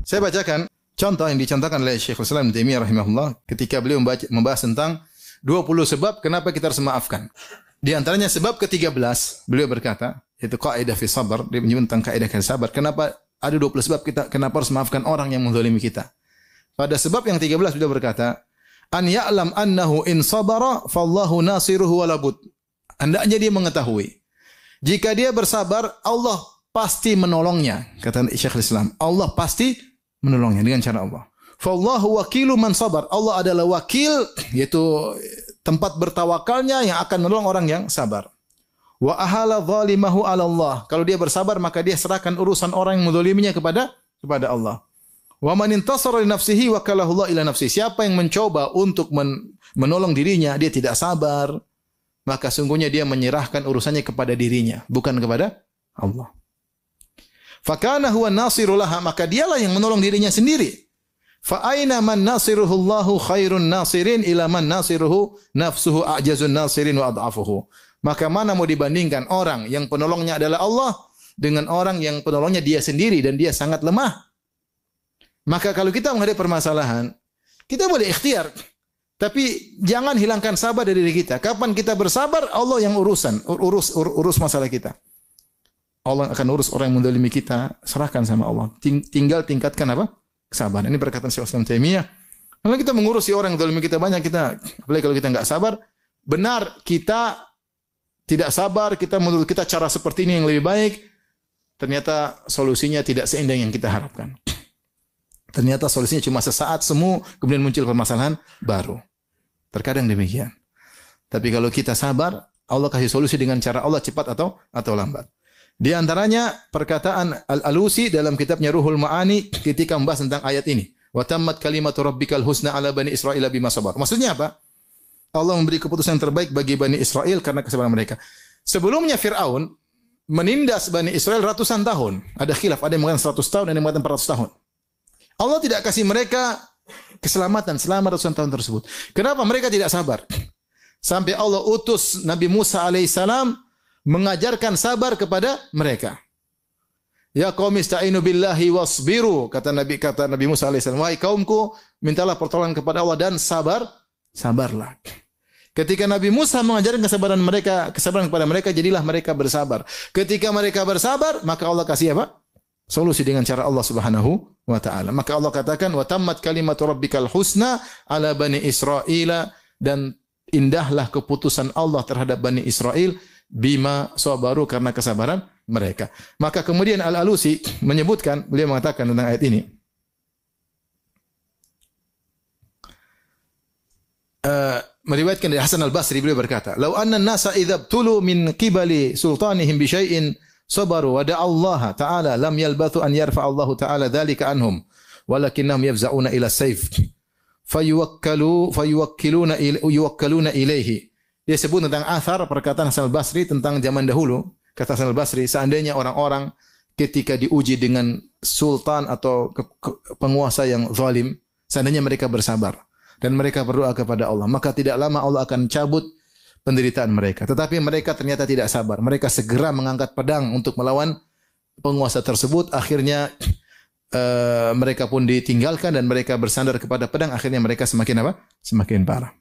Saya bacakan contoh yang dicontohkan oleh Syekhul Islam Ibnu Taimiyah rahimahullah ketika beliau membahas tentang 20 sebab kenapa kita harus memaafkan. Di antaranya sebab ke-13, beliau berkata, yaitu kaidah fi sabr, dia menyebut tentang kaidah sabar. Kenapa ada 20 sebab kita kenapa harus memaafkan orang yang menzalimi kita? Pada sebab yang 13 beliau berkata, an ya'lam annahu in sabara fallahu nasiruhu walabud. Hendaknya dia mengetahui jika dia bersabar Allah pasti menolongnya. Kata Syekhul Islam, Allah pasti menolongnya dengan cara Allah. Fallahu wakilu man sabar. Allah adalah wakil, yaitu tempat bertawakalnya yang akan menolong orang yang sabar. Wa ahala zalimahu ala Allah. Kalau dia bersabar maka dia serahkan urusan orang yang menzaliminya kepada Allah. Wa man intasara li nafsihi wakalahu Allah ila nafsihi. Siapa yang mencoba untuk menolong dirinya, dia tidak sabar, maka sungguhnya dia menyerahkan urusannya kepada dirinya, bukan kepada Allah. Fakana huwa nasiru laha, maka dialah yang menolong dirinya sendiri. Fa aina man nasiruhu Allahu khairun nasirin ila man nasiruhu nafsuhu a'jazun nasirin wa adhafuhu. Maka mana mau dibandingkan orang yang penolongnya adalah Allah dengan orang yang penolongnya dia sendiri dan dia sangat lemah. Maka kalau kita menghadapi permasalahan, kita boleh ikhtiar, tapi jangan hilangkan sabar dari diri kita. Kapan kita bersabar, Allah yang urus masalah kita. Allah akan urus orang yang menzalimi kita, serahkan sama Allah. Tinggal tingkatkan apa? Kesabaran. Ini perkataan Syekh Islam Taimiyah. Kalau kita mengurusi orang yang menzalimi kita banyak, apalagi kalau kita enggak sabar, benar kita tidak sabar, kita menurut kita cara seperti ini yang lebih baik, ternyata solusinya tidak seindah yang kita harapkan. Ternyata solusinya cuma sesaat semu, kemudian muncul permasalahan baru. Terkadang demikian. Tapi kalau kita sabar, Allah kasih solusi dengan cara Allah cepat atau lambat. Di antaranya perkataan Al-Alusi dalam kitabnya Ruhul Ma'ani ketika membahas tentang ayat ini. Wa tammat kalimatu rabbikal husna ala bani Israil bima sabar. Maksudnya apa? Allah memberi keputusan yang terbaik bagi Bani Israel karena kesabaran mereka. Sebelumnya Fir'aun menindas Bani Israel ratusan tahun. Ada khilaf, ada yang mengatakan 100 tahun, ada yang mengatakan 400 tahun. Allah tidak kasih mereka keselamatan selama ratusan tahun tersebut. Kenapa mereka tidak sabar? Sampai Allah utus Nabi Musa alaihissalam mengajarkan sabar kepada mereka. Ya qaum ista'inu billahi wasbiru, kata Nabi Musa alaihissalam, wahai kaumku, mintalah pertolongan kepada Allah dan sabarlah. Ketika Nabi Musa mengajarkan kesabaran kepada mereka, jadilah mereka bersabar. Ketika mereka bersabar, maka Allah kasih apa? Solusi dengan cara Allah Subhanahu wa taala. Maka Allah katakan wa tammat kalimatu rabbikal husna ala bani Israila, dan indahlah keputusan Allah terhadap Bani Israel bima sabaru, karena kesabaran mereka. Maka kemudian Al-Alusi menyebutkan, beliau mengatakan tentang ayat ini, meriwayatkan dari Hasan Al-Basri, beliau berkata, "Lau anna an-nasa idza btulu min qibali sultanihim bi syai'in sabaru wa da'a Allah ta'ala lam yalbathu an yarfa Allah ta'ala dzalika anhum walakinnahum yafza'una ila sayf yuwakkaluna ilaihi." Dia sebut tentang athar perkataan Hasan Al-Basri tentang zaman dahulu. Kata Hasan Al-Basri, seandainya orang-orang ketika diuji dengan sultan atau penguasa yang zalim, seandainya mereka bersabar dan mereka berdoa kepada Allah, maka tidak lama Allah akan cabut penderitaan mereka. Tetapi mereka ternyata tidak sabar. Mereka segera mengangkat pedang untuk melawan penguasa tersebut. Akhirnya mereka pun ditinggalkan dan mereka bersandar kepada pedang. Akhirnya mereka semakin apa? Semakin parah.